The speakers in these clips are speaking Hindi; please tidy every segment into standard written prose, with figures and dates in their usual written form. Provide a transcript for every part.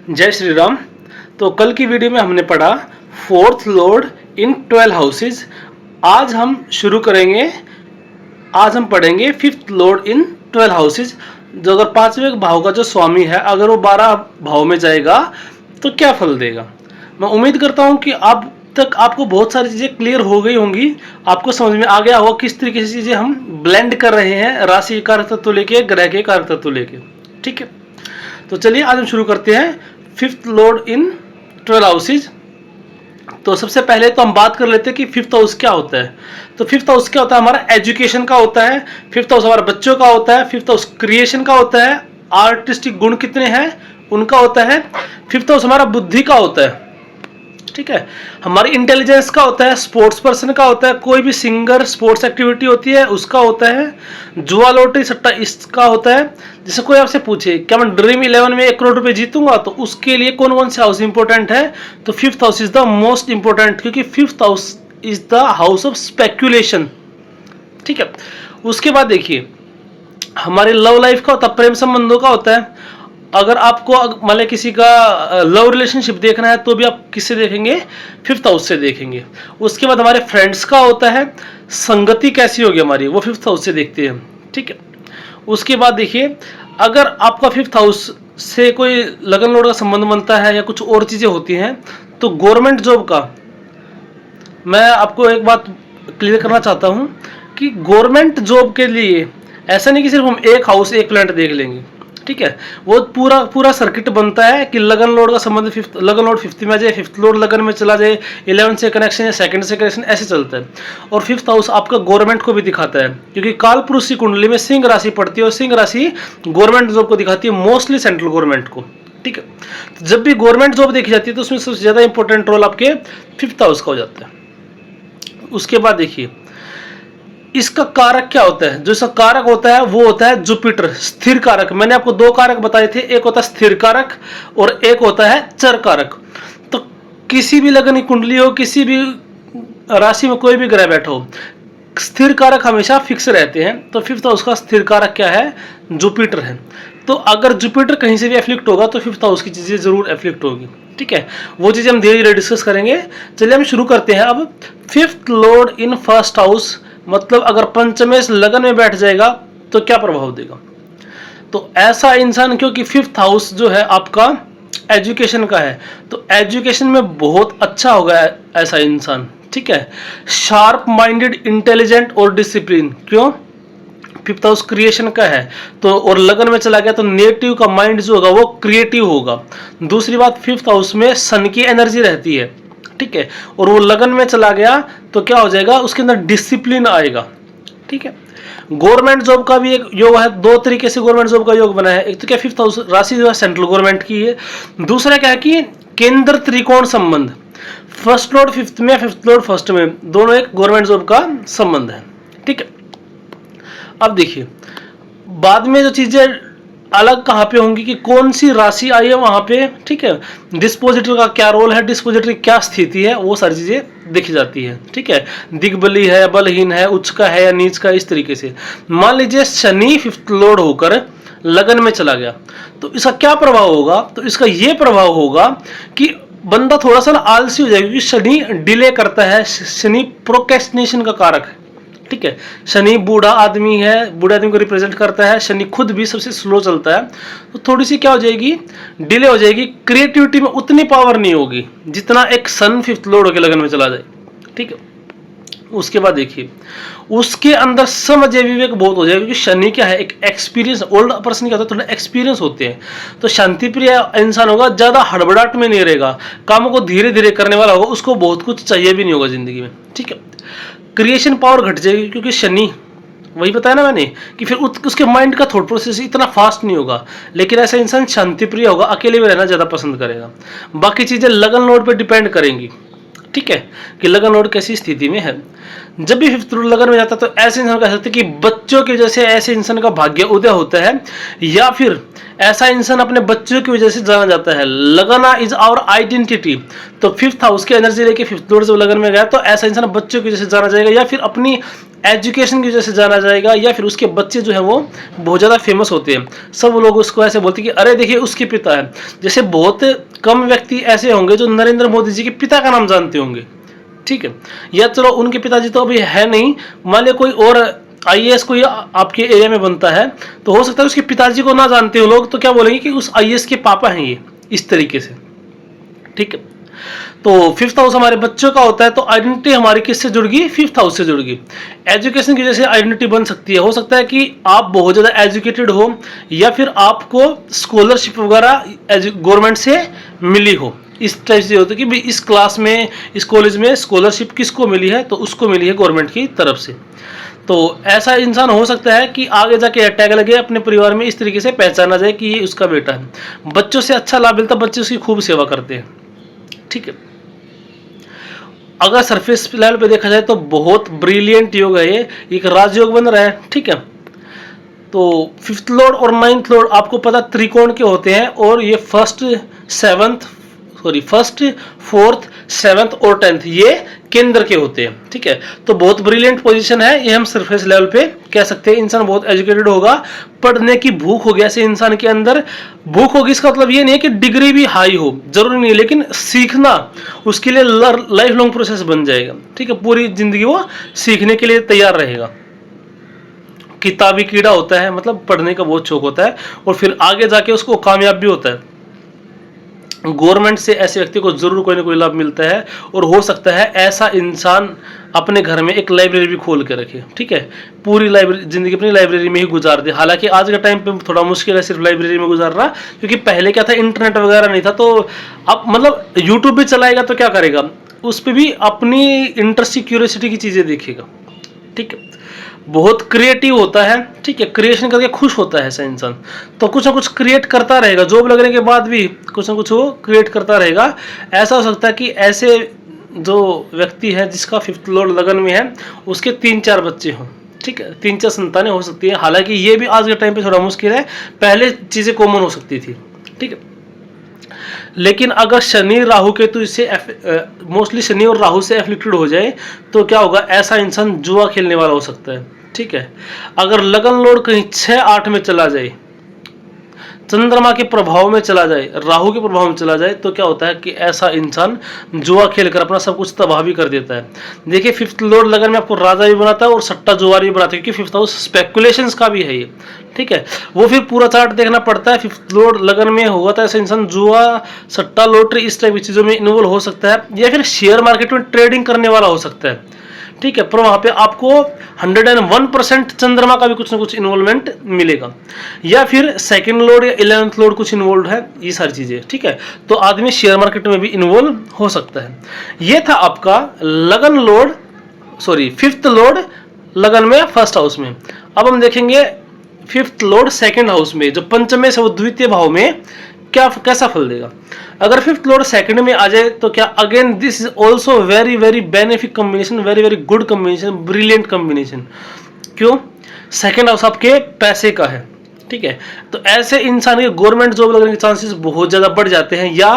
जय श्री राम। तो कल की वीडियो में हमने पढ़ा फोर्थ लॉर्ड इन 12 हाउसेज। आज हम शुरू करेंगे। आज हम पढ़ेंगे फिफ्थ लॉर्ड इन 12 हाउसेज। जो अगर पांचवें भाव का जो स्वामी है, अगर वो 12 भाव में जाएगा तो क्या फल देगा। मैं उम्मीद करता हूं कि अब तक आपको बहुत सारी चीजें क्लियर हो गई होंगी। आपको समझ में आ गया होगा किस तरीके से चीजें हम ब्लेंड कर रहे हैं, राशि कारक तत्व लेके, ग्रह के कारक तत्व लेके। ठीक है, तो चलिए आज हम शुरू करते हैं फिफ्थ लॉर्ड इन 12 हाउसेज। तो सबसे पहले तो हम बात कर लेते हैं कि फिफ्थ हाउस क्या होता है। तो फिफ्थ हाउस क्या होता है, हमारा एजुकेशन का होता है। फिफ्थ हाउस हमारे बच्चों का होता है। फिफ्थ हाउस क्रिएशन का होता है, आर्टिस्टिक गुण कितने हैं उनका होता है। फिफ्थ हाउस हमारा बुद्धि का होता है। ठीक है, हमारी इंटेलिजेंस का होता है, स्पोर्ट्स पर्सन का होता है, कोई भी सिंगर स्पोर्ट्स एक्टिविटी होती है उसका होता है, जुआ लॉटरी सट्टा इसका होता है। जैसे कोई आपसे पूछे क्या मैं ड्रीम 11 में 1 करोड़ रुपए जीतूंगा, तो उसके लिए कौन कौन से हाउस इंपॉर्टेंट है। तो fifth house is the most important, क्योंकि fifth house is the house of speculation. ठीक है, उसके बाद देखिए हमारे लव लाइफ का होता है, प्रेम संबंधों का होता है। अगर आपको मान लीजिए किसी का लव रिलेशनशिप देखना है तो भी आप किससे देखेंगे, फिफ्थ हाउस से देखेंगे। उसके बाद हमारे फ्रेंड्स का होता है, संगति कैसी होगी हमारी, वो फिफ्थ हाउस से देखते हैं। ठीक है, उसके बाद देखिए अगर आपका फिफ्थ हाउस से कोई लगन लोड का संबंध बनता है या कुछ और चीजें होती हैं, तो गवर्नमेंट जॉब का मैं आपको एक बात क्लियर करना चाहता हूं कि गवर्नमेंट जॉब के लिए ऐसा नहीं कि सिर्फ हम एक हाउस एक प्लांट देख लेंगे। ठीक है, वो पूरा सर्किट बनता है कि लगन लोड का संबंध फिफ्थ, लगन लोड फिफ्थ में आ जाए, फिफ्थ लोड लगन में चला जाए, 11 से कनेक्शन या सेकंड से कनेक्शन, ऐसे चलता है। और फिफ्थ हाउस आपका गवर्नमेंट को भी दिखाता है, क्योंकि काल पुरुष की कुंडली में सिंह राशि पड़ती है और सिंह राशि गवर्नमेंट जॉब को दिखाती है, मोस्टली सेंट्रल गवर्नमेंट को। ठीक है, तो जब भी गवर्नमेंट जॉब देखी जाती है तो उसमें सबसे ज्यादा इंपॉर्टेंट रोल आपके फिफ्थ हाउस का हो जाता है। उसके बाद देखिए इसका कारक क्या होता है। जो इसका कारक होता है वो होता है जुपिटर, स्थिर कारक। मैंने आपको दो कारक बताए थे, एक होता है स्थिर कारक और एक होता है चर कारक। तो किसी भी लगन की कुंडली हो, किसी भी राशि में कोई भी ग्रह बैठा हो, स्थिर कारक हमेशा फिक्स रहते हैं। तो फिफ्थ हाउस का स्थिर कारक क्या है, जुपिटर है। तो अगर जुपिटर कहीं से भी एफ्लिक्ट होगा तो फिफ्थ हाउस की चीजें जरूर एफ्लिक्ट होगी। ठीक है, वो चीजें हम धीरे धीरे डिस्कस करेंगे। चलिए हम शुरू करते हैं। अब fifth lord in first house, मतलब अगर पंचमेश लगन में बैठ जाएगा तो क्या प्रभाव देगा। तो ऐसा इंसान, क्योंकि फिफ्थ हाउस जो है आपका एजुकेशन का है, तो एजुकेशन में बहुत अच्छा होगा ऐसा इंसान। ठीक है, शार्प माइंडेड, इंटेलिजेंट और डिसिप्लिन। क्यों, फिफ्थ हाउस क्रिएशन का है तो, और लगन में चला गया तो नेटिव का माइंड जो होगा वो क्रिएटिव होगा। दूसरी बात, फिफ्थ हाउस में सन की एनर्जी रहती है। ठीक है, और वो लगन में चला गया तो क्या हो जाएगा, उसके अंदर डिसिप्लिन आएगा। ठीक है, गवर्नमेंट जॉब का भी एक योग है। दो तरीके से गवर्नमेंट जॉब का योग बना है। एक तो क्या, फिफ्थ हाउस राशि जो है सेंट्रल गवर्नमेंट की है। दूसरा क्या है कि केंद्र त्रिकोण संबंध, फर्स्ट लॉर्ड फिफ्थ में, फिफ्थ लॉर्ड फर्स्ट में, दोनों एक गवर्नमेंट जॉब का संबंध है। ठीक है, अब देखिए बाद में जो चीजें अलग कहाँ पे होंगी कि कौन सी राशि आई है वहां पे। ठीक है, डिस्पोजिटर का क्या रोल है, डिस्पोजिटर की क्या स्थिति है, वो सारी चीजें देखी जाती है। ठीक है, दिग्बली है, बलहीन है, उच्च का है या नीच का, इस तरीके से। मान लीजिए शनि फिफ्थ लॉर्ड होकर लगन में चला गया तो इसका क्या प्रभाव होगा। तो इसका ये प्रभाव होगा कि बंदा थोड़ा सा आलसी हो जाएगा, क्योंकि शनि डिले करता है, शनि प्रोक्रेस्टिनेशन का कारक है। ठीक है, शनि बूढ़ा आदमी है, बूढ़े आदमी को रिप्रेजेंट करता है। शनि खुद भी सबसे स्लो चलता है, तो थोड़ी सी क्या हो जाएगी, डिले हो जाएगी। क्रिएटिविटी में उतनी पावर नहीं होगी जितना एक सन फिफ्थ लॉर्ड होकर लगन में चला जाए। ठीक है, उसके बाद देखिए उसके अंदर समझ विवेक बहुत हो जाएगा, क्योंकि शनि क्या है, एक एक्सपीरियंस, ओल्ड पर्सन क्या होता है, थोड़ा एक्सपीरियंस होते हैं। तो शांति प्रिय इंसान होगा, ज्यादा हड़बड़ाहट में नहीं रहेगा, कामों को धीरे धीरे करने वाला होगा, उसको बहुत कुछ चाहिए भी नहीं होगा जिंदगी में। ठीक है, क्रिएशन पावर घट जाएगी, क्योंकि शनि, वही बताया ना मैंने कि फिर उसके माइंड का थॉट प्रोसेस इतना फास्ट नहीं होगा। लेकिन ऐसा इंसान शांति प्रिय होगा, अकेले में रहना ज्यादा पसंद करेगा। बाकी चीजें लगन लोड पे डिपेंड करेंगी। ठीक है, कि लगन लोड कैसी स्थिति में है। जब भी फिफ्थ लॉर्ड लगन में जाता है तो ऐसे इंसान कह सकते हैं कि बच्चों की वजह से ऐसे इंसान का भाग्य उदय होता है, या फिर ऐसा इंसान अपने बच्चों की वजह से जाना जाता है। लगना इज आवर आइडेंटिटी। तो फिफ्थ हाउस की एनर्जी लेके फिफ्थ लॉर्ड जब लगन में गया तो ऐसा इंसान बच्चों की वजह से जाना जाएगा, या फिर अपनी एजुकेशन की वजह से जाना जाएगा, या फिर उसके बच्चे जो है वो बहुत ज़्यादा फेमस होते हैं, सब लोग उसको ऐसे बोलते हैं कि अरे देखिए उसके पिता है। जैसे बहुत कम व्यक्ति ऐसे होंगे जो नरेंद्र मोदी जी के पिता का नाम जानते होंगे, ठीक है, या चलो उनके पिताजी तो अभी है नहीं, मान लिया कोई और आईएएस कोई आपके एरिया में बनता है, तो हो सकता है उसके पिताजी को ना जानते हो लोग, तो क्या बोलेंगे कि उस आईएएस के पापा हैं ये, इस तरीके से, ठीक है। तो फिफ्थ हाउस हमारे बच्चों का होता है, तो आइडेंटिटी हमारी किससे जुड़ गई? फिफ्थ हाउस से जुड़ गई। एजुकेशन की वजह से आइडेंटिटी बन सकती है, हो सकता है कि आप बहुत ज़्यादा एजुकेटेड हो, या फिर आपको स्कॉलरशिप वगैरह गवर्नमेंट से मिली हो, इस टाइप से होता है कि भाई इस क्लास में, इस कॉलेज में स्कॉलरशिप किसको मिली है, तो उसको मिली है गवर्नमेंट की तरफ से। तो ऐसा इंसान हो सकता है कि आगे जाके अटैक लगे अपने परिवार में, इस तरीके से पहचाना जाए कि ये उसका बेटा है। बच्चों से अच्छा लाभ मिलता है, बच्चे उसकी खूब सेवा करते हैं, ठीक है। अगर सरफेस लेवल पे देखा जाए तो बहुत ब्रिलियंट योग है ये, एक राजयोग बन रहा है, ठीक है। तो फिफ्थ लॉर्ड और नाइन्थ लॉर्ड आपको पता त्रिकोण के होते हैं, और ये फर्स्ट, फोर्थ, सेवंथ और 10th ये केंद्र के होते हैं, ठीक है। तो बहुत ब्रिलियंट पोजीशन है ये, हम सरफेस लेवल पे कह सकते हैं। इंसान बहुत एजुकेटेड होगा, पढ़ने की भूख होगी, ऐसे इंसान के अंदर भूख होगी। इसका मतलब ये नहीं है कि डिग्री भी हाई हो, जरूरी नहीं, लेकिन सीखना उसके लिए लाइफ लॉन्ग प्रोसेस बन जाएगा, ठीक है। पूरी जिंदगी वो सीखने के लिए तैयार रहेगा। किताबी कीड़ा होता है, मतलब पढ़ने का बहुत शौक होता है, और फिर आगे जाके उसको कामयाब भी होता है। गवर्नमेंट से ऐसे व्यक्ति को जरूर कोई ना कोई लाभ मिलता है, और हो सकता है ऐसा इंसान अपने घर में एक लाइब्रेरी भी खोल के रखे, ठीक है। पूरी लाइब्रेरी, जिंदगी अपनी लाइब्रेरी में ही गुजार दे। हालांकि आज के टाइम पे थोड़ा मुश्किल है सिर्फ लाइब्रेरी में गुजारना, क्योंकि पहले क्या था, इंटरनेट वगैरह नहीं था, तो अब मतलब यूट्यूब भी चलाएगा तो क्या करेगा, उस पर भी अपनी इंटरेस्ट, क्यूरियोसिटी की चीजें देखेगा, ठीक है। बहुत क्रिएटिव होता है, ठीक है, क्रिएशन करके खुश होता है ऐसा इंसान, तो कुछ ना कुछ क्रिएट करता रहेगा, जॉब लगने के बाद भी कुछ ना कुछ वो क्रिएट करता रहेगा। ऐसा हो सकता है कि ऐसे जो व्यक्ति है जिसका फिफ्थ लॉर्ड लगन में है, उसके 3-4 बच्चे हों, ठीक है, 3-4 संतानें हो सकती है। हालांकि ये भी आज के टाइम पे थोड़ा मुश्किल है, पहले चीजें कॉमन हो सकती थी, ठीक है। लेकिन अगर शनि राहु केतु इससे मोस्टली शनि और राहु से एफ्लिक्टेड हो जाए, तो क्या होगा, ऐसा इंसान जुआ खेलने वाला हो सकता है, ठीक है। अगर लगन लॉर्ड कहीं 6-8 में चला जाए, चंद्रमा के प्रभाव में चला जाए, राहु के प्रभाव में चला जाए, तो क्या होता है कि ऐसा इंसान जुआ खेलकर अपना सब कुछ तबाह भी कर देता है। देखिए फिफ्थ लॉर्ड लगन में आपको राजा भी बनाता है और सट्टा जुआरी भी बनाता है, क्योंकि फिफ्थ हाउस स्पेकुलेशंस का भी है ये, ठीक है। वो फिर पूरा चार्ट देखना पड़ता है। फिफ्थ लॉर्ड लगन में होगा तो ऐसा इंसान जुआ, सट्टा, लॉटरी, इस टाइप की चीजों में इन्वॉल्व हो सकता है, या फिर शेयर मार्केट में ट्रेडिंग करने वाला हो सकता है, ठीक है। पर वहां पे आपको 101% चंद्रमा का भी कुछ ना कुछ इन्वॉल्वमेंट मिलेगा, या फिर सेकंड लॉर्ड या 11th लॉर्ड कुछ इन्वॉल्व है, ये सारी चीजें, ठीक है। तो आदमी शेयर मार्केट में भी इन्वॉल्व हो सकता है। ये था आपका लगन लॉर्ड, फिफ्थ लॉर्ड लगन में फर्स्ट हाउस में। अब हम देखेंगे फिफ्थ लॉर्ड सेकंड हाउस में, जो पंचमे से वो द्वितीय भाव में क्या कैसा फल देगा। अगर फिफ्थ लॉर्ड सेकंड में आ जाए तो क्या, again this is also very very benefic combination, very very good combination, brilliant combination. क्यों? सेकंड हाउस आपके पैसे का है, ठीक है। तो ऐसे इंसान के गवर्नमेंट जॉब लगने के चांसेस बहुत ज्यादा बढ़ जाते हैं, या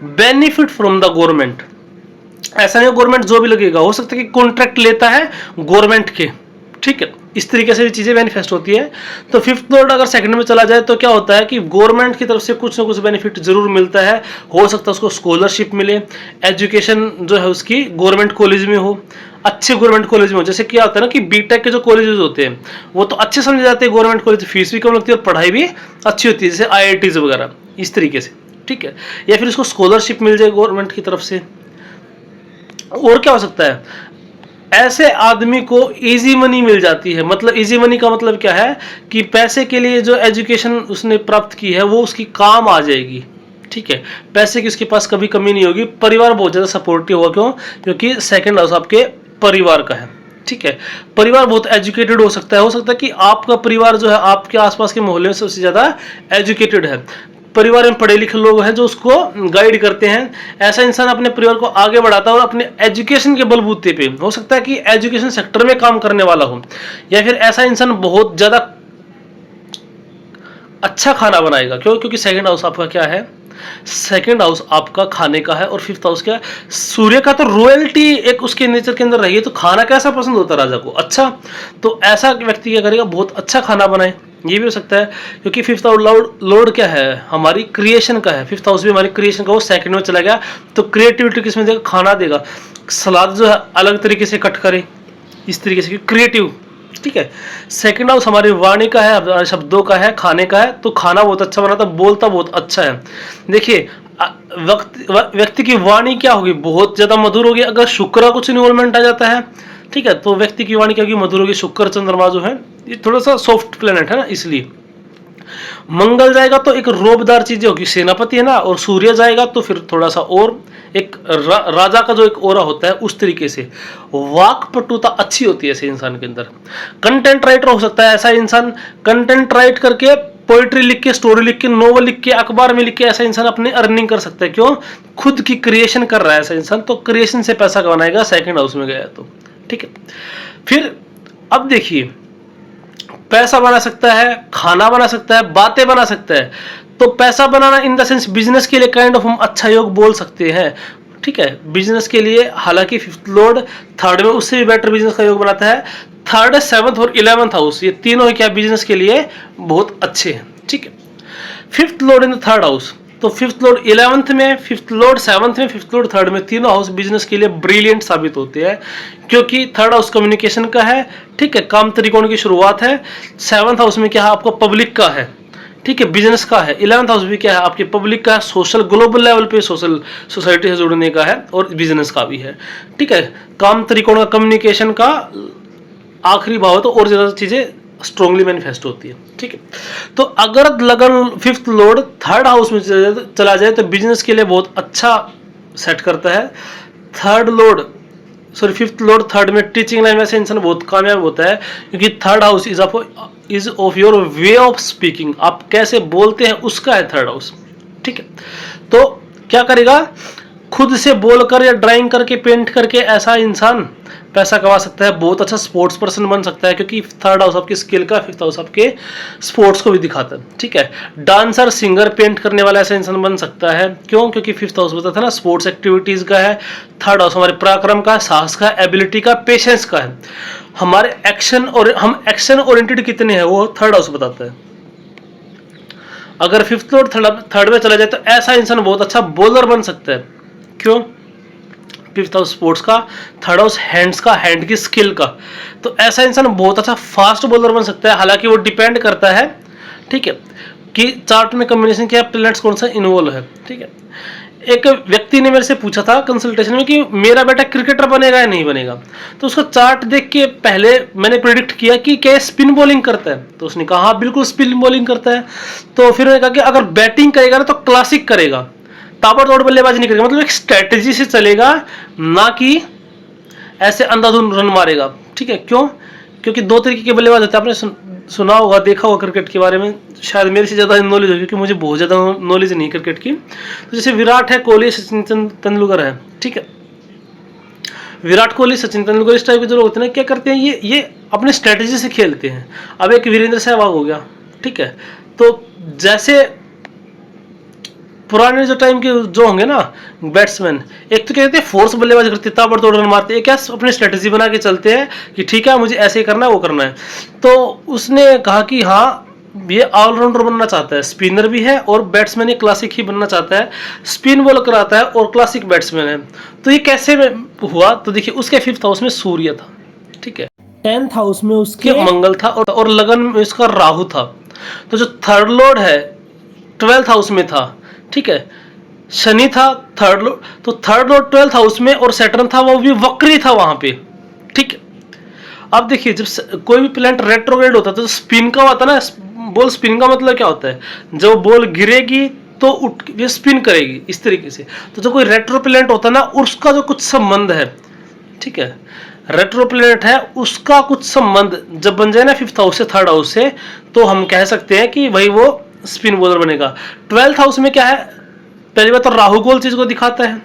बेनिफिट फ्रॉम द गवर्नमेंट। ऐसा नहीं गवर्नमेंट जॉब भी लगेगा, हो सकता है कि कॉन्ट्रैक्ट लेता है गवर्नमेंट के, ठीक है। इस तरीके से भी चीजें मैनिफेस्ट होती है। तो फिफ्थ लॉर्ड अगर सेकंड में चला जाए तो क्या होता है कि गवर्नमेंट की तरफ से कुछ ना कुछ बेनिफिट जरूर मिलता है। हो सकता है उसको स्कॉलरशिप मिले, एजुकेशन जो है उसकी गवर्नमेंट कॉलेज में हो, अच्छे गवर्नमेंट कॉलेज में हो। जैसे क्या होता है ना कि बीटेक के जो कॉलेजेस होते हैं वो तो अच्छे समझे जाते हैं गवर्नमेंट कॉलेज, फीस भी कम लगती है और पढ़ाई भी अच्छी होती है, जैसे IITs वगैरह, इस तरीके से, ठीक है। या फिर उसको स्कॉलरशिप मिल जाए गवर्नमेंट की तरफ से। और क्या हो सकता है, ऐसे आदमी को इजी मनी मिल जाती है। मतलब इजी मनी का मतलब क्या है कि पैसे के लिए जो एजुकेशन उसने प्राप्त की है वो उसकी काम आ जाएगी, ठीक है। पैसे की उसके पास कभी कमी नहीं होगी। परिवार बहुत ज्यादा सपोर्टिव होगा, क्यों? क्योंकि सेकंड हाउस आपके परिवार का है, ठीक है। परिवार बहुत एजुकेटेड हो सकता है कि आपका परिवार जो है आपके आसपास के मोहल्ले में सबसे ज्यादा एजुकेटेड है। परिवार में पढ़े लिखे लोग हैं जो उसको गाइड करते हैं। ऐसा इंसान अपने परिवार को आगे बढ़ाता है और अपने एजुकेशन के बलबूते पे, हो सकता है कि एजुकेशन सेक्टर में काम करने वाला हो, या फिर ऐसा इंसान बहुत ज्यादा अच्छा खाना बनाएगा। क्यों? क्योंकि सेकंड हाउस आपका क्या है, सेकंड हाउस आपका खाने का है और फिफ्थ हाउस क्या है, सूर्य का। तो रॉयल्टी एक उसके नेचर के अंदर रही है, तो खाना कैसा पसंद होता है राजा को, अच्छा। तो ऐसा व्यक्ति क्या करेगा, बहुत अच्छा खाना बनाए, ये भी हो सकता है। क्योंकि फिफ्थ हाउस लॉर्ड क्या है, हमारी क्रिएशन का है। फिफ्थ हाउस भी हमारी क्रिएशन का, वो सेकंड में चला गया तो क्रिएटिविटी किसमें देगा, खाना देगा। सलाद जो है अलग तरीके से कट करे, इस तरीके से क्रिएटिव, ठीक है। सेकंड हाउस हमारी वाणी का है, हमारे शब्दों का है, खाने का है। तो खाना बहुत अच्छा बनाता, बोलता बहुत अच्छा है। देखिए व्यक्ति की वाणी क्या होगी, बहुत ज्यादा मधुर होगी। अगर शुक्र का कुछ इन्वॉल्वमेंट आ जाता है, ठीक है, तो व्यक्ति की वाणी क्या होगी, मधुर होगी। शुक्र चंद्रमा जो है ये थोड़ा सा सॉफ्ट प्लेनेट है ना, इसलिए। मंगल जाएगा तो एक रोबदार चीजें होगी, सेनापति है ना, और सूर्य जाएगा तो फिर थोड़ा सा और एक राजा का जो एक ओरा होता है उस तरीके से। वाक पटुता अच्छी होती है ऐसे इंसान के अंदर। कंटेंट राइटर हो सकता है ऐसा इंसान, कंटेंट राइट करके, पोइट्री लिख के, स्टोरी लिख के, नोवेल लिख के, अखबार में लिख के ऐसा इंसान अपनी अर्निंग कर सकता है। क्यों, खुद की क्रिएशन कर रहा है ऐसा इंसान, तो क्रिएशन से पैसा कमाएगा सेकंड हाउस में गया तो, ठीक है। फिर अब देखिए, पैसा बना सकता है, खाना बना सकता है, बातें बना सकता है। तो पैसा बनाना इन द सेंस बिजनेस के लिए काइंड ऑफ हम अच्छा योग बोल सकते हैं, ठीक है। बिजनेस के लिए हालांकि फिफ्थ लॉर्ड थर्ड में उससे भी बेटर बिजनेस का योग बनाता है। थर्ड, सेवंथ और 11th हाउस, ये तीनों ही क्या बिजनेस के लिए बहुत अच्छे हैं, ठीक है। Fifth lord in the third house, तो फिफ्थ लॉर्ड 11th में, फिफ्थ लॉर्ड 7th में, फिफ्थ लॉर्ड थर्ड में, तीनों हाउस बिजनेस के लिए ब्रिलियंट साबित होते हैं। क्योंकि थर्ड हाउस कम्युनिकेशन का है, ठीक है, काम त्रिकोण की शुरुआत है। 7th हाउस में क्या है, आपका पब्लिक का है, ठीक है, बिजनेस का है। 11th हाउस भी क्या है, आपके पब्लिक का है, सोशल ग्लोबल लेवल पे सोशल सोसाइटी से जुड़ने का है, और बिजनेस का भी है, ठीक है। काम त्रिकोण का, कम्युनिकेशन का आखिरी भाव है, तो और ज्यादा चीजें स्ट्रांगली मैनिफेस्ट होती है, ठीक है। तो अगर लगन फिफ्थ लॉर्ड थर्ड हाउस में चला जाए तो बिजनेस के लिए बहुत अच्छा सेट करता है। फिफ्थ लॉर्ड थर्ड में टीचिंग लाइन में से इंसान बहुत कामयाब होता है, क्योंकि third house is of your way of speaking, आप कैसे बोलते हैं उसका है थर्ड हाउस, ठीक है। तो क्या करेगा, खुद से बोलकर या ड्राइंग करके, पेंट करके ऐसा इंसान पैसा कमा सकता है। बहुत अच्छा स्पोर्ट्स पर्सन बन सकता है, क्योंकि थर्ड हाउस आपकी स्किल का, फिफ्थ हाउस आपके स्पोर्ट्स को भी दिखाता है, ठीक है। डांसर, सिंगर, पेंट करने वाला ऐसा इंसान बन सकता है। क्यों, क्योंकि फिफ्थ हाउस बताता है ना स्पोर्ट्स एक्टिविटीज का है। थर्ड हाउस हमारे पराक्रम का, साहस का, एबिलिटी का, पेशेंस का है। हमारे एक्शन, और हम एक्शन ओरिएंटेड कितने हैं वो थर्ड हाउस बताता है। अगर फिफ्थ लॉर्ड थर्ड में चला जाए तो ऐसा इंसान बहुत अच्छा बॉलर बन सकता है। क्यों, फिफ्थ हाउस स्पोर्ट्स का, थर्ड हाउस हैंड्स का, हैंड की स्किल का। तो ऐसा इंसान बहुत अच्छा फास्ट बॉलर बन सकता है। हालांकि वो डिपेंड करता है, ठीक है, कि चार्ट में कॉम्बिनेशन क्या प्लैनेट्स कौन सा इन्वॉल्व है, ठीक है। एक व्यक्ति ने मेरे से पूछा था कंसल्टेशन में कि मेरा बेटा क्रिकेटर बनेगा या नहीं बनेगा। तो उसका चार्ट देख के पहले मैंने प्रेडिक्ट किया कि क्या स्पिन बॉलिंग करता है, तो उसने कहा हाँ बिल्कुल स्पिन बॉलिंग करता है। तो फिर मैंने कहा कि अगर बैटिंग करेगा ना तो क्लासिक करेगा, ताबड़तोड़ बल्लेबाजी नहीं करेगा, मतलब एक स्ट्रेटेजी से चलेगा, ना कि ऐसे अंधाधुंध रन मारेगा, ठीक है। क्यों, क्योंकि दो तरीके के बल्लेबाज होते हैं, आपने सुना होगा, देखा होगा क्रिकेट के बारे में, शायद मेरे से ज़्यादा नॉलेज होगी, क्योंकि मुझे बहुत ज़्यादा नॉलेज नहीं क्रिकेट की। तो जैसे विराट है, कोहली, सचिन तेंदुलकर है, ठीक है। विराट कोहली, सचिन तेंदुलकर इस टाइप के जो लोग होते हैं ना, क्या करते हैं, ये अपने स्ट्रेटेजी से खेलते हैं। अब एक वीरेंद्र सहवाग हो गया, ठीक है। तो जैसे पुराने जो टाइम के जो होंगे ना बैट्समैन, एक तो कहते हैं फोर्स बल्लेबाजी करते, ताबड़तोड़ रन मारते हैं, क्या अपनी स्ट्रेटेजी बना के चलते हैं कि ठीक है मुझे ऐसे करना है, वो करना है। तो उसने कहा कि हाँ ये ऑलराउंडर बनना चाहता है, स्पिनर भी है और बैट्समैन ये क्लासिक ही बनना चाहता है, स्पिन बॉल कराता है और क्लासिक बैट्समैन है। तो ये कैसे हुआ, तो देखिए उसके फिफ्थ हाउस में सूर्य था, ठीक है, 10th हाउस में उसके मंगल था, और लगन में उसका राहु था। तो जो थर्ड लॉर्ड है 12th हाउस में था, ठीक है, शनि था थर्ड लॉर्ड, तो थर्ड लॉर्ड 12th हाउस में, और सैटर्न था वो भी वक्री था वहां पे, ठीक है। अब देखिए जब कोई भी प्लैनेट रेट्रोग्रेड होता है तो स्पिन का होता है ना, बॉल स्पिन का मतलब क्या होता है, जब बॉल गिरेगी तो उठ ये स्पिन करेगी इस तरीके से। तो जो कोई रेट्रो प्लैनेट होता है ना उसका जो कुछ संबंध है, ठीक है, रेट्रो प्लैनेट है उसका कुछ संबंध जब बन जाए ना फिफ्थ हाउस से, थर्ड हाउस से, तो हम कह सकते हैं कि भाई वो स्पिन बॉलर बनेगा। 12th हाउस में क्या है, पहली बात तो राहु गोल चीज को दिखाता है,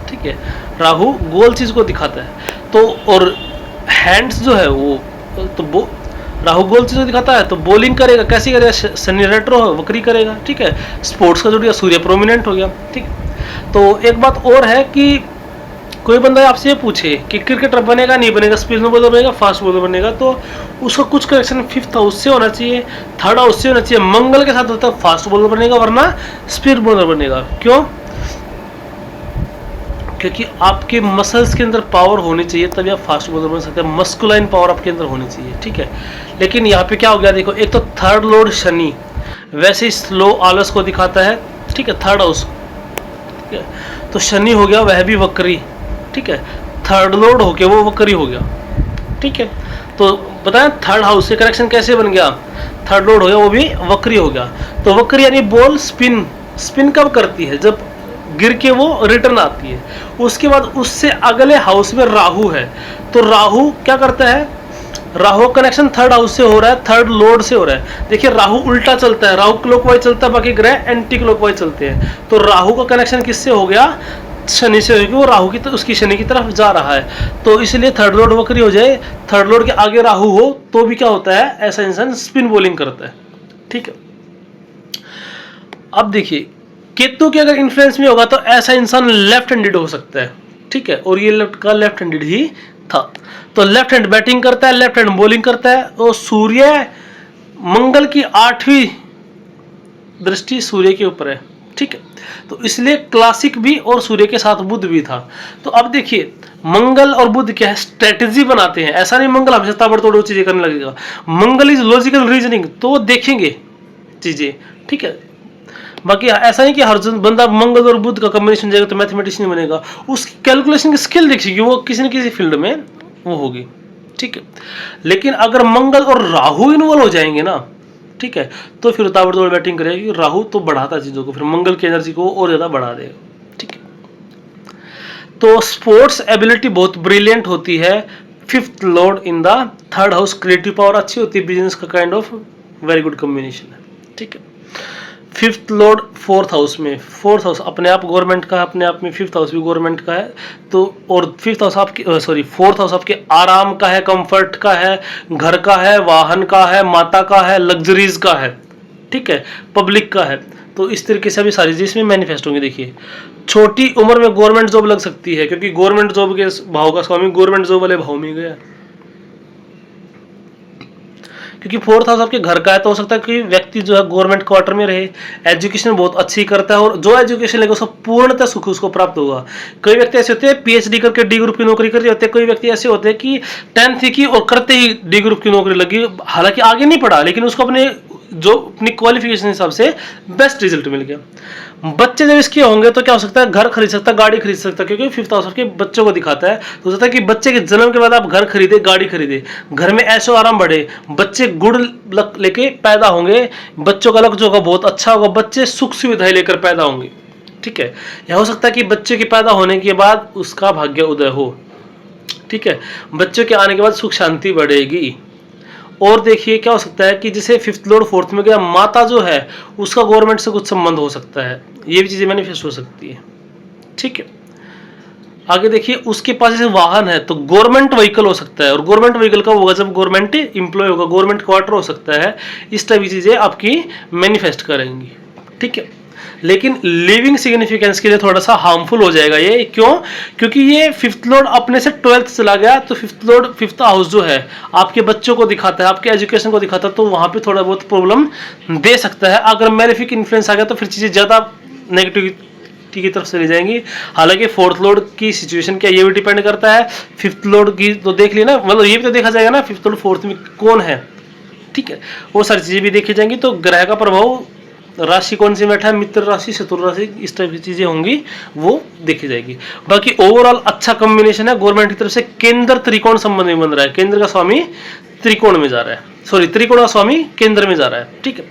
ठीक है, राहु गोल चीज को दिखाता है। तो और हैंड्स जो है वो तो वो राहु गोल चीज़ दिखाता है तो बॉलिंग करेगा, कैसी करेगा, शनि रेट्रो वक्री करेगा, ठीक है। स्पोर्ट्स का जो दिया सूर्य प्रोमिनेंट हो गया, ठीक। तो एक बात और है कि कोई बंदा आपसे ये पूछे कि क्रिकेटर बनेगा नहीं बनेगा, स्पिन बॉलर बनेगा फास्ट बॉलर बनेगा, तो उसका कुछ कनेक्शन फिफ्थ हाउस से होना चाहिए, थर्ड हाउस से होना चाहिए। मंगल के साथ होता है फास्ट बॉलर बनेगा, वरना स्पिन बॉलर बनेगा। क्यों? क्योंकि आपके मसल्स के अंदर पावर होनी चाहिए तभी आप फास्ट बॉलर बन सकते हैं, मस्कुलाइन पावर आपके अंदर होनी चाहिए, ठीक है। लेकिन यहाँ पे क्या हो गया, देखो, एक तो थर्ड लॉर्ड शनि वैसे ही स्लो आलस को दिखाता है, ठीक है, थर्ड हाउस, ठीक है। तो शनि हो गया वह भी वक्री, ठीक है, थर्ड लॉर्ड हो गया वो वक्री हो गया, ठीक है। तो बताएं थर्ड हाउस से कनेक्शन कैसे बन गया, थर्ड लॉर्ड हो गया वो भी वक्री हो गया। तो वक्री यानी बॉल स्पिन, स्पिन कब करती है, जब गिर के वो रिटर्न आती है। उसके बाद उससे अगले हाउस में राहु है, तो राहु क्या करता है, राहु कनेक्शन थर्ड हाउस से हो रहा है, थर्ड लॉर्ड से हो रहा है। देखिए राहु उल्टा चलता है, राहु क्लॉकवाइज चलता है, बाकी ग्रह एंटी क्लॉकवाइज चलते हैं। तो राहु का कनेक्शन किससे हो गया, शनि से हो गया, वो राहु की उसकी शनि की तरफ जा रहा है। तो इसलिए थर्ड लॉर्ड वक्री हो जाए, थर्ड लॉर्ड के आगे राहु हो तो भी क्या होता है, ऐसा इंसान स्पिन बॉलिंग करता है, ठीक है। अब देखिए केतु के अगर इन्फ्लुएंस में होगा तो ऐसा इंसान लेफ्ट हैंडेड हो सकता है, ठीक है, और ये लेफ्ट हैंडेड ही था। तो लेफ्ट हैंड बैटिंग करता है, लेफ्ट हैंड बॉलिंग करता है, और सूर्य मंगल की 8वीं दृष्टि सूर्य के ऊपर है, ठीक है। तो इसलिए क्लासिक भी और सूर्य के साथ बुध भी था। तो अब देखिए मंगल और बुध क्या है, स्ट्रेटेजी बनाते हैं। ऐसा नहीं मंगल हमेशा ताबड़तोड़ चीजें करने लगेगा, मंगल इज लॉजिकल रीजनिंग, तो वो देखेंगे चीजें, ठीक है। बाकी ऐसा नहीं कि हर बंदा मंगल और बुध का कॉम्बिनेशन जाएगा तो मैथमेटिशियन बनेगा, उसकी कैलकुलेशन की स्किल देखिए वो किसी न किसी फील्ड में वो होगी, ठीक है। लेकिन अगर मंगल और राहु इन्वॉल्व हो जाएंगे ना, ठीक है, तो फिर ताबड़तोड़ बैटिंग करेगी। राहु तो बढ़ाता चीजों को, फिर मंगल की एनर्जी को और ज्यादा बढ़ा देगा, ठीक है। तो स्पोर्ट्स एबिलिटी बहुत ब्रिलियंट होती है, fifth lord in the third house, creative power अच्छी होती है, बिजनेस का kind of very good combination है, ठीक है। फिफ्थ लॉर्ड फोर्थ हाउस में, फोर्थ हाउस अपने आप गवर्नमेंट का है, अपने आप में फिफ्थ हाउस भी गवर्नमेंट का है। तो और फिफ्थ हाउस आपकी फोर्थ हाउस आपके आराम का है, कंफर्ट का है, घर का है, वाहन का है, माता का है, लग्जरीज का है, ठीक है, पब्लिक का है। तो इस तरीके से भी सारी चीज इसमें मैनिफेस्ट होंगी। देखिए छोटी उम्र में गवर्नमेंट जॉब लग सकती है, क्योंकि गवर्नमेंट जॉब के भाव का स्वामी गवर्नमेंट जॉब वाले भाव में गया, क्योंकि फोर्थ हाउस आपके घर का है। तो हो सकता है कि व्यक्ति जो है गवर्नमेंट क्वार्टर में रहे, एजुकेशन बहुत अच्छी करता है, और जो एजुकेशन लेगा उसको पूर्णतः सुख उसको प्राप्त होगा। कई व्यक्ति ऐसे होते हैं पीएचडी करके डी ग्रुप की नौकरी कर रहे होते हैं, कई व्यक्ति ऐसे होते हैं कि 10th की और करते ही डी ग्रुप की नौकरी लगी, हालांकि आगे नहीं पढ़ा लेकिन उसको अपने जो अपनी क्वालिफिकेशन हिसाब से बेस्ट रिजल्ट मिल गया। बच्चे जब इसके होंगे तो क्या हो सकता है, घर खरीद सकता है, गाड़ी खरीद सकता है, क्योंकि फिफ्थ हाउस के बच्चों को दिखाता है। तो हो सकता है कि बच्चे के जन्म के बाद आप घर खरीदे, गाड़ी खरीदे, घर में ऐशो आराम बढ़े, बच्चे गुड़ लेके पैदा होंगे, बच्चों का लक जो होगा बहुत अच्छा होगा, बच्चे सुख सुविधाएं लेकर पैदा होंगे, ठीक है। यह हो सकता है कि बच्चे के पैदा होने के बाद उसका भाग्य उदय हो, ठीक है, बच्चों के आने के बाद सुख शांति बढ़ेगी। और देखिए क्या हो सकता है कि जैसे फिफ्थ लॉर्ड फोर्थ में गया, माता जो है उसका गवर्नमेंट से कुछ संबंध हो सकता है, ये भी चीजें मैनिफेस्ट हो सकती है, ठीक है। आगे देखिए उसके पास जैसे वाहन है तो गवर्नमेंट व्हीकल हो सकता है, और गवर्नमेंट व्हीकल का होगा जब गवर्नमेंट इंप्लॉय होगा, गवर्नमेंट क्वार्टर हो सकता है। इस टाइप की चीजें आपकी मैनिफेस्ट करेंगी, ठीक है। लेकिन लिविंग सिग्निफिकेंस के लिए थोड़ा सा हार्मफुल हो जाएगा ये, क्यों? क्योंकि ये फिफ्थ लॉर्ड अपने से 12th चला गया, तो फिफ्थ लॉर्ड फिफ्थ हाउस जो है आपके बच्चों को दिखाता है, आपके एजुकेशन को दिखाता है, तो वहां पे थोड़ा बहुत प्रॉब्लम दे सकता है। अगर मैलेफिक इन्फ्लुएंस आ गया तो फिर चीजें ज्यादा नेगेटिविटी की तरफ चली जाएंगी। हालांकि फोर्थ लॉर्ड की सिचुएशन क्या ये भी डिपेंड करता है, फिफ्थ लॉर्ड की तो देख ली ना, मतलब ये भी तो देखा जाएगा ना फिफ्थ लॉर्ड फोर्थ में कौन है, ठीक है, वो सारी चीजें भी देखी जाएंगी। तो ग्रह का प्रभाव, राशि कौन सी बैठा है, मित्र राशि, शत्रु राशि, इस टाइप की चीजें होंगी वो देखी जाएगी। बाकी ओवरऑल अच्छा कॉम्बिनेशन है, गवर्नमेंट की तरफ से केंद्र त्रिकोण संबंध में बन रहा है, केंद्र का स्वामी त्रिकोण में जा रहा है, सॉरी त्रिकोण का स्वामी केंद्र में जा रहा है, ठीक है।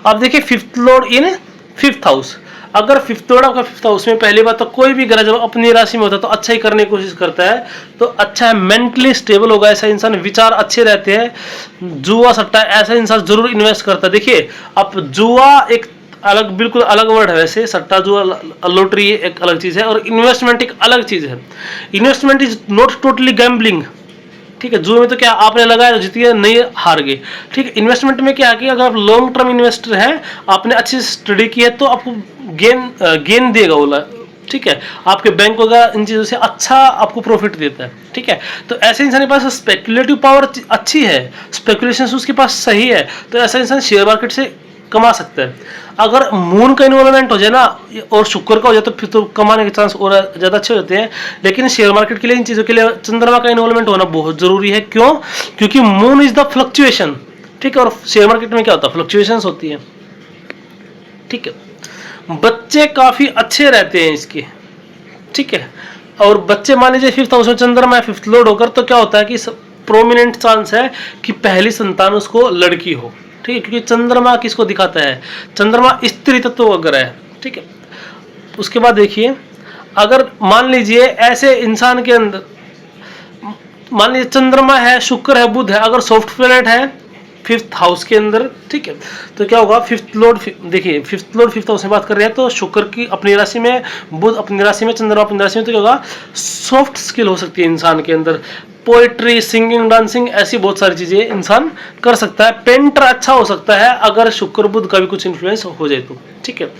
अब देखिए fifth lord in fifth house, अगर फिफ्थ लॉर्ड आपका फिफ्थ हाउस में, पहली बात तो कोई भी ग्रह जब अपनी राशि में होता है तो अच्छा ही करने की कोशिश करता है, तो अच्छा है, मेंटली स्टेबल होगा ऐसा इंसान, विचार अच्छे रहते हैं। जुआ सट्टा ऐसा इंसान जरूर इन्वेस्ट करता है। देखिए अब जुआ एक अलग, बिल्कुल अलग वर्ड है वैसे, सट्टा जुआ लॉटरी एक अलग चीज है, और इन्वेस्टमेंट एक अलग चीज है। Investment is not totally gambling, ठीक है, जुए में तो क्या आपने लगाया तो जीत गए, नहीं हार गए। ठीक है, इन्वेस्टमेंट में क्या है कि अगर आप लॉन्ग टर्म इन्वेस्टर है, आपने अच्छी स्टडी की है, तो आपको गेन देगा वो। ठीक है, आपके बैंक वगैरह इन चीज़ों से अच्छा आपको प्रॉफिट देता है। ठीक है, तो ऐसे इंसान के पास स्पेकुलेटिव पावर अच्छी है, स्पेकुलेशन उसके पास सही है, तो ऐसा इंसान शेयर मार्केट से कमा सकता है। अगर मून का इन्वॉल्वमेंट हो जाए ना और शुक्र का हो जाए तो फिर तो कमाने के चांस और ज़्यादा अच्छे होते हैं। लेकिन शेयर मार्केट के लिए, इन चीज़ों के लिए चंद्रमा का इन्वॉल्वमेंट होना बहुत ज़रूरी है। क्यों? क्योंकि मून इज द फ्लक्चुएशन। ठीक है, और शेयर मार्केट में क्या होता है? फ्लक्चुएशंस होती है। ठीक है, बच्चे काफ़ी अच्छे रहते हैं इसके। ठीक है, और बच्चे मान लीजिए 5th हाउस में चंद्रमा है, 5th लॉर्ड होकर, तो क्या होता है कि प्रोमिनेंट चांस है कि पहली संतान उसको लड़की हो। ठीक है, क्योंकि चंद्रमा किसको दिखाता है? चंद्रमा स्त्री तत्व का ग्रह है। ठीक है, उसके बाद देखिए, अगर मान लीजिए ऐसे इंसान के अंदर, मान लीजिए चंद्रमा है, शुक्र है, बुध है, अगर सॉफ्ट प्लैनेट है 5th हाउस के अंदर, ठीक है, तो क्या होगा? 5th लॉर्ड, देखिए 5th लॉर्ड 5th हाउस में बात कर रहे हैं, तो शुक्र की अपनी राशि में, बुध अपनी राशि में, चंद्रमा अपनी राशि में, तो क्या होगा? सॉफ्ट स्किल हो सकती है इंसान के अंदर। पोइट्री, सिंगिंग, डांसिंग, ऐसी बहुत सारी चीजें इंसान कर सकता है। पेंटर अच्छा हो सकता है अगर शुक्र बुध का भी कुछ इन्फ्लुएंस हो जाए तो। ठीक है,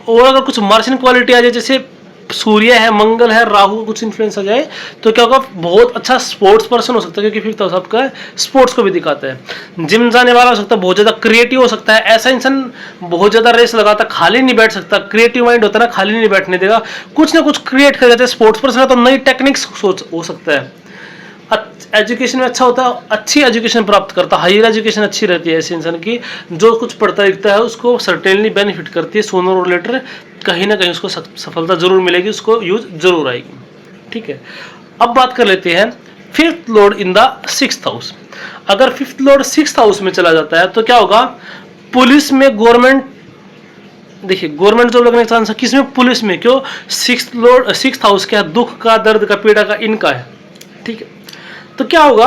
और अगर कुछ मार्जिन क्वालिटी आ जाए, जैसे सूर्य है, मंगल है, राहु कुछ इन्फ्लुएंस आ जाए, तो क्या होगा? बहुत अच्छा स्पोर्ट्स पर्सन हो सकता है, क्योंकि 5th हाउस आपका स्पोर्ट्स को भी दिखाता है। जिम जाने वाला हो सकता है, बहुत ज्यादा क्रिएटिव हो सकता है। ऐसा इंसान बहुत ज्यादा रेस लगाता, खाली नहीं बैठ सकता। क्रिएटिव माइंड होता है ना, खाली नहीं बैठने देगा, कुछ ना कुछ क्रिएट कर जाता है। स्पोर्ट्स पर्सन है तो नई टेक्निक्स सोच हो सकता है। एजुकेशन में अच्छा होता है, अच्छी एजुकेशन प्राप्त करता है, हायर एजुकेशन अच्छी रहती है ऐसे इंसान की। जो कुछ पढ़ता लिखता है उसको सर्टेनली बेनिफिट करती है, सोनर और लेटर कहीं ना कहीं उसको सफलता जरूर मिलेगी, उसको यूज जरूर आएगी। ठीक है, अब बात कर लेते हैं 5th Lord in the 6th house. अगर 5th लॉर्ड 6th हाउस में चला जाता है तो क्या होगा? पुलिस में, गवर्नमेंट, देखिए गवर्नमेंट जॉब लगने का चांस है। किसमें? पुलिस में। क्यों? 6th हाउस क्या? दुख का, दर्द का, पीड़ा का, इनका है। ठीक है, तो क्या होगा?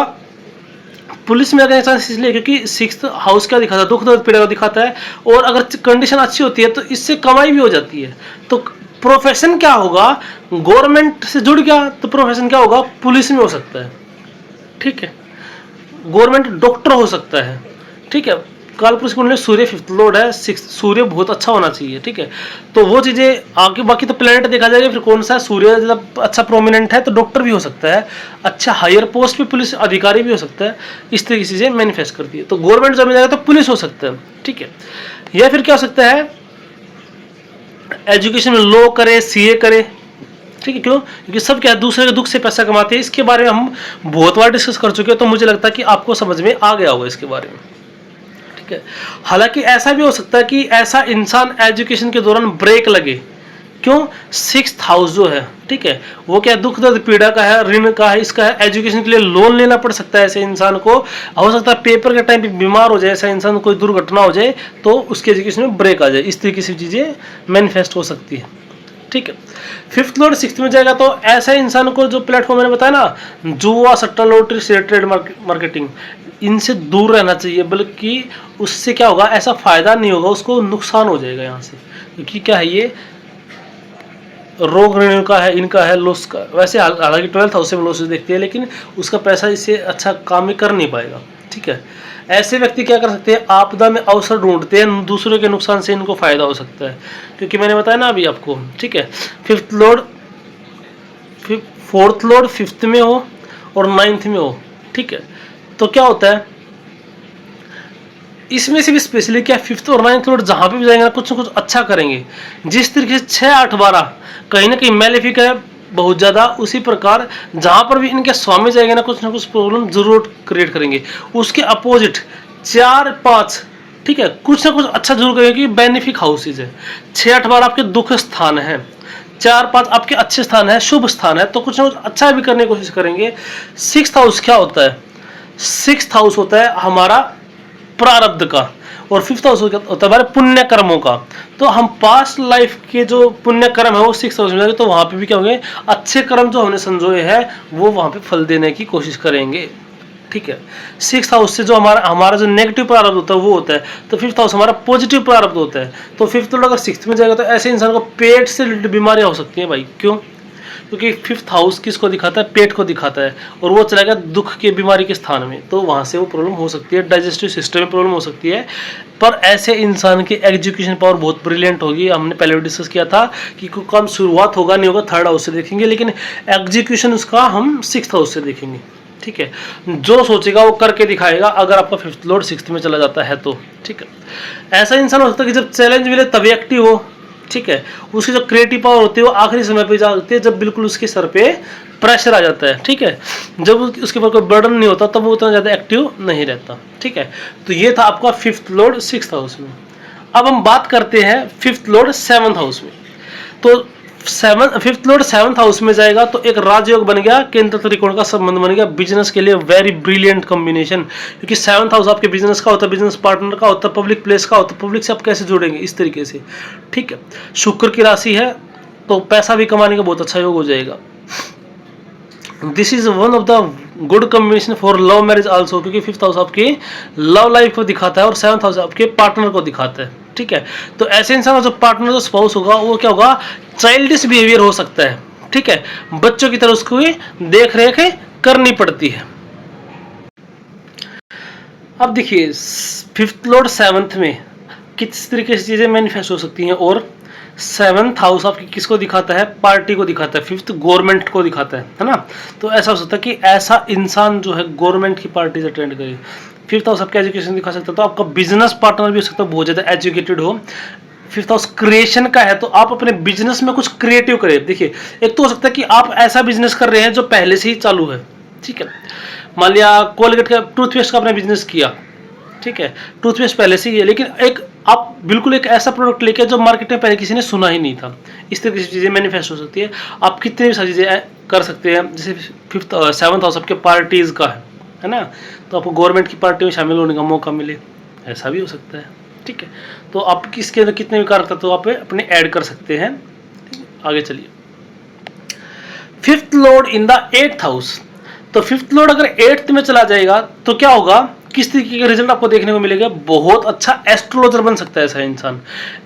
पुलिस में लगने का चांस इसलिए क्योंकि 6th हाउस क्या दिखाता है? दुख दर्द पीड़ा दिखाता है। और अगर कंडीशन अच्छी होती है तो इससे कमाई भी हो जाती है। तो प्रोफेशन क्या होगा? गवर्नमेंट से जुड़ गया तो प्रोफेशन क्या होगा? पुलिस में हो सकता है। ठीक है, गवर्नमेंट डॉक्टर हो सकता है। ठीक है, कालपुरुष कुंडली में सूर्य 5th लॉर्ड है, 6th सूर्य बहुत अच्छा होना चाहिए। ठीक है, तो वो चीजें आगे, बाकी तो प्लेनेट देखा जाएगा, फिर कौन सा सूर्य जब अच्छा प्रोमिनेंट है तो डॉक्टर भी हो सकता है, अच्छा हायर पोस्ट पे पुलिस अधिकारी भी हो सकता है। इस तरीके की चीजें मैनिफेस्ट करती है। तो गवर्नमेंट जब में जाएगा तो पुलिस हो सकता है। ठीक है, या फिर क्या हो सकता है? एजुकेशन में लॉ करे, सीए करे। ठीक है, क्यों? क्योंकि सब क्या है? दूसरे के दुख से पैसा कमाते हैं। इसके बारे में हम बहुत बार डिस्कस कर चुके हैं, तो मुझे लगता है कि आपको समझ में आ गया होगा इसके बारे में। ठीक है, हालांकि ऐसा भी हो सकता है कि ऐसा इंसान एजुकेशन के दौरान ब्रेक लगे। क्यों? 6th हाउस जो है, ठीक है, वो क्या? दुख दर्द पीड़ा का है, ऋण का है, इसका है। एजुकेशन के लिए लोन लेना पड़ सकता है ऐसे इंसान को। हो सकता है पेपर के टाइम पे बीमार हो जाए ऐसा इंसान, कोई दुर्घटना हो जाए तो उसके एजुकेशन में ब्रेक आ जाए। इस तरीके से चीजें मैनिफेस्ट हो सकती है। ठीक है, 5th लॉर्ड 6th में जाएगा तो ऐसा इंसान को, जो प्लेटफॉर्म मैंने बताया ना, जुआ, सट्टा, लॉटरी, शेयर ट्रेड मार्केटिंग, इनसे दूर रहना चाहिए। बल्कि उससे क्या होगा? ऐसा फायदा नहीं होगा, उसको नुकसान हो जाएगा यहाँ से। क्योंकि क्या है? ये रोग ऋण का है, इनका है, लॉस का। वैसे हालांकि 12th हाउस में लॉसेस देखते हैं, लेकिन उसका पैसा इससे अच्छा काम में कर नहीं पाएगा। ठीक है, ऐसे व्यक्ति क्या कर सकते हैं? आपदा में अवसर ढूंढते हैं, दूसरों के नुकसान से इनको फायदा हो सकता है। क्योंकि मैंने बताया ना अभी आपको। ठीक है, 4th लॉर्ड 5th में हो और 9th में हो। ठीक है, तो क्या होता है इसमें से भी स्पेशली क्या? 5th और 9th लॉर्ड जहां पे भी जाएंगे ना, कुछ ना कुछ अच्छा करेंगे। जिस तरीके से 6, 8, 12 कहीं ना कहीं मैलेफिक है बहुत ज्यादा, उसी प्रकार जहां पर भी इनके स्वामी जाएंगे ना कुछ प्रॉब्लम जरूर क्रिएट करेंगे। उसके अपोजिट 4, 5, ठीक है, कुछ ना कुछ अच्छा जरूर करेंगे, क्योंकि बेनिफिक हाउसेज है। 6, 8, 12 आपके दुख स्थान है, 4, 5 आपके अच्छे स्थान है, शुभ स्थान है, तो कुछ ना कुछ अच्छा भी करने की कोशिश करेंगे। 6th हाउस क्या होता है? 6th हाउस होता है हमारा प्रारब्ध का, और 5th हाउस होता है हमारे पुण्य कर्मों का। तो हम पास्ट लाइफ के जो पुण्य कर्म है वो 6th हाउस में जाएंगे, तो वहां पे भी क्या होंगे? अच्छे कर्म जो हमने संजोए हैं वो वहां पे फल देने की कोशिश करेंगे। ठीक है, 6th हाउस से जो हमारा जो नेगेटिव प्रारब्ध होता है वो होता है, तो 5th हाउस हमारा पॉजिटिव प्रारब्ध होता है। तो 5th लॉर्ड अगर 6th में जाएगा तो ऐसे इंसान को पेट से रिलेटेड बीमारियां हो सकती हैं भाई। क्यों? क्योंकि फिफ्थ हाउस किसको दिखाता है, पेट को दिखाता है, और वो चला गया दुख के बीमारी के स्थान में, तो वहाँ से वो प्रॉब्लम हो सकती है, डाइजेस्टिव सिस्टम में प्रॉब्लम हो सकती है। पर ऐसे इंसान की एग्जीक्यूशन पावर बहुत ब्रिलियंट होगी। हमने पहले भी डिस्कस किया था कि कोई काम शुरुआत होगा नहीं होगा थर्ड हाउस से देखेंगे, लेकिन एग्जीक्यूशन उसका हम सिक्स्थ हाउस से देखेंगे। ठीक है, जो सोचेगा वो करके दिखाएगा, अगर आपका फिफ्थ लॉर्ड सिक्स्थ में चला जाता है तो। ठीक है, ऐसा इंसान हो सकता है कि जब चैलेंज मिले तभी एक्टिव हो। ठीक है, उसकी जो क्रिएटिव पावर होती है वो आखिरी समय पे जाती है, जब बिल्कुल उसके सर पे प्रेशर आ जाता है। ठीक है, जब उसके ऊपर कोई बर्डन नहीं होता तब वो उतना ज़्यादा एक्टिव नहीं रहता। ठीक है, तो ये था आपका फिफ्थ लॉर्ड सिक्स्थ हाउस में। अब हम बात करते हैं फिफ्थ लॉर्ड सेवंथ हाउस में। तो फिफ्थ लॉर्ड सेवंथ हाउस में जाएगा तो एक राजयोग बन गया, केंद्र त्रिकोण का संबंध बन गया, बिजनेस के लिए वेरी ब्रिलियंट कॉम्बिनेशन। क्योंकि सेवंथ हाउस आपके बिजनेस का होता है, बिजनेस पार्टनर का होता है, पब्लिक प्लेस का होता है, पब्लिक से आप कैसे जुड़ेंगे इस तरीके से। ठीक है, शुक्र की राशि है तो पैसा भी कमाने का बहुत अच्छा योग हो जाएगा। This is one of the good combination for love marriage also, क्योंकि फिफ्थ हाउस आपकी लव लाइफ को दिखाता है और सेवंथ हाउस आपके पार्टनर को दिखाता है। ठीक है, तो ऐसे इंसान का जो पार्टनर जो स्पाउस होगा वो क्या होगा, चाइल्डिश बिहेवियर हो सकता है। ठीक है, बच्चों की तरह उसको देख रेख करनी पड़ती है। अब देखिए फिफ्थ लॉर्ड सेवंथ में किस तरीके से चीजें मैनिफेस्ट हो सकती हैं, और सेवंथ हाउस आपकी किसको दिखाता है, पार्टी को दिखाता है, फिफ्थ गवर्नमेंट को दिखाता है ना। तो ऐसा हो सकता है कि ऐसा इंसान जो है गवर्नमेंट की पार्टी से अटेंड करे। फिफ्थ हाउस आपका एजुकेशन दिखा सकता है, तो आपका बिजनेस पार्टनर भी हो सकता है बहुत ज़्यादा एजुकेटेड हो। फिफ्थ हाउस क्रिएशन का है, तो आप अपने बिजनेस में कुछ क्रिएटिव करें। देखिए, एक तो हो सकता है कि आप ऐसा बिजनेस कर रहे हैं जो पहले से ही चालू है। ठीक है, मान लिया कोलगेट का टूथपेस्ट का आपने बिजनेस किया। ठीक है, टूथपेस्ट पहले से ही है, लेकिन एक आप बिल्कुल एक ऐसा प्रोडक्ट लेके जो मार्केट में पहले किसी ने सुना ही नहीं था। इस तरीके से चीज़ें मैनिफेस्ट हो सकती है। आप कितनी भी सारी चीज़ें कर सकते हैं, जैसे फिफ्थ सेवंथ हाउस आपके पार्टीज़ का है ना, तो आपको गवर्नमेंट की पार्टी में शामिल होने का मौका मिले, ऐसा भी हो सकता है। ठीक है, तो आप किसके अंदर कितने भी कारक तत्व आप अपने ऐड कर सकते हैं। आगे चलिए, fifth lord in the eighth house. तो फिफ्थ लॉर्ड अगर एट्थ में चला जाएगा तो क्या होगा, किस तरीके का रिजल्ट आपको देखने को मिलेगा, बहुत अच्छा एस्ट्रोलॉजर बन सकता है ऐसा इंसान।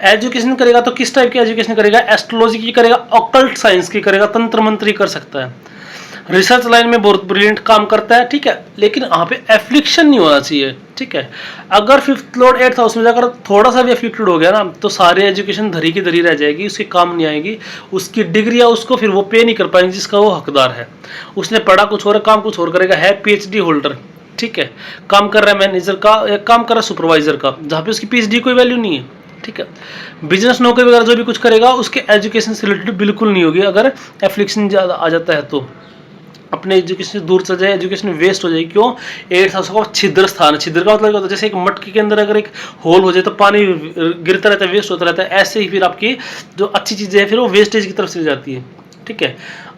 एजुकेशन करेगा तो किस टाइप की एजुकेशन करेगा, एस्ट्रोलॉजी की करेगा, ऑकल्ट साइंस की करेगा, तंत्र मंत्र कर सकता है, रिसर्च लाइन में बहुत ब्रिलियंट काम करता है। ठीक है, लेकिन यहाँ पे एफ्लिक्शन नहीं होना चाहिए। ठीक है, अगर फिफ्थ लॉर्ड एट्थ हाउस में जाकर थोड़ा सा भी एफ्लिक्टेड हो गया ना, तो सारी एजुकेशन धरी की धरी रह जाएगी, उसके काम नहीं आएगी, उसकी डिग्री या उसको फिर वो पे नहीं कर पाएंगे जिसका वो हकदार है। उसने पढ़ा कुछ और, काम कुछ और करेगा, है पीएचडी होल्डर। ठीक है, काम कर रहा है मैनेजर का, काम कर रहा है सुपरवाइजर का, जहाँ पे उसकी पीएचडी कोई वैल्यू नहीं है। ठीक है, बिजनेस नौकरी वगैरह जो भी कुछ करेगा उसके एजुकेशन से रिलेटेड बिल्कुल नहीं होगी, अगर एफ्लिक्शन ज़्यादा आ जाता है तो अपने एजुकेशन से दूर चल जाए, एजुकेशन वेस्ट हो जाएगी। क्यों, एट्थ हाउस का छिद्र स्थान है। छिद्र का मतलब क्या होता है, जैसे एक मटकी के अंदर अगर एक होल हो जाए तो पानी गिरता रहता है, वेस्ट होता रहता है, ऐसे ही फिर आपकी जो अच्छी चीज़ें हैं फिर वो वेस्टेज की तरफ से जाती है। ठीक है,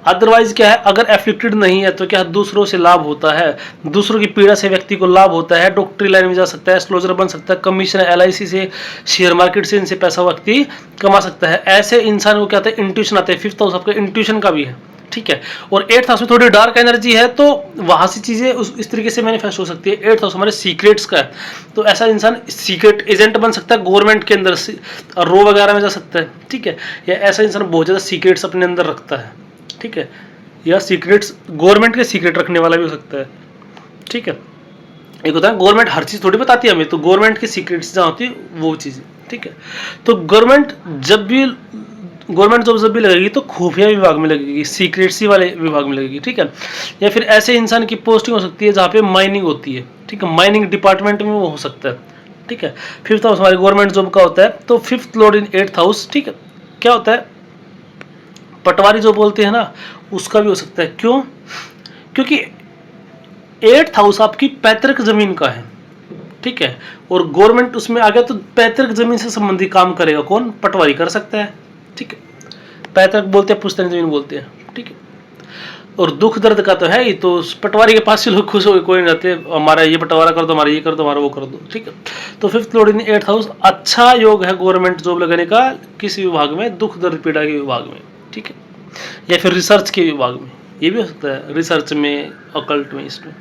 अदरवाइज क्या है, अगर एफ्लिक्टेड नहीं है तो क्या दूसरों से लाभ होता है, दूसरों की पीड़ा से व्यक्ति को लाभ होता है, डॉक्टरी लाइन में जा सकता है, एस्ट्रोलॉजर बन सकता है, कमीशन एलआईसी से, शेयर मार्केट से इनसे पैसा व्यक्ति कमा सकता है। ऐसे इंसान को क्या आता है, इंट्यूशन आता है। फिफ्थ हाउस आपका इंट्यूशन का भी है। ठीक है, और एट्थ हाउस में थोड़ी डार्क एनर्जी है, तो वहां से चीजें इस तरीके से मैनिफेस्ट हो सकती है। एट्थ हाउस हमारे सीक्रेट्स का है, तो ऐसा इंसान सीक्रेट एजेंट बन सकता है, गवर्नमेंट के अंदर रो वगैरह में जा सकता है। ठीक है, या ऐसा इंसान बहुत ज्यादा सीक्रेट्स अपने अंदर रखता है। ठीक है, या सीक्रेट्स गवर्नमेंट के सीक्रेट रखने वाला भी हो सकता है। ठीक है, एक होता है गवर्नमेंट हर चीज थोड़ी बताती है हमें, तो गवर्नमेंट की सीक्रेट्स जहाँ होती है वो चीजें। ठीक है, तो गवर्नमेंट जॉब जब भी लगेगी तो खुफिया विभाग में लगेगी, सीक्रेटसी वाले विभाग में लगेगी। ठीक है, या फिर ऐसे इंसान की पोस्टिंग हो सकती है जहाँ पे माइनिंग होती है। ठीक है, माइनिंग डिपार्टमेंट में वो हो सकता है। ठीक है, फिफ्थ हाउस हमारे गवर्नमेंट जॉब का होता है, तो fifth lord in eighth house. ठीक है, क्या होता है, पटवारी जो बोलते हैं ना, उसका भी हो सकता है। क्यों, क्योंकि एट्थ हाउस आपकी पैतृक जमीन का है। ठीक है, और गवर्नमेंट उसमें आ गया तो पैतृक जमीन से संबंधित काम करेगा कौन, पटवारी कर सकता है। ठीक है, पैतृक बोलते हैं, पुश्तैनी जमीन बोलते हैं। ठीक है, और दुख दर्द का तो है ही, तो पटवारी के पास से लोग खुश हो कोई नहीं रहते, हमारा ये बंटवारा कर दो, हमारा ये कर दो, हमारा वो कर दो। ठीक है, तो fifth lord in eighth house अच्छा योग है गवर्नमेंट जॉब लगाने का, किसी विभाग में, दुख दर्द पीड़ा के विभाग में। ठीक है, या फिर रिसर्च के विभाग में, ये भी हो सकता है, रिसर्च में, ऑकल्ट में, इसमें।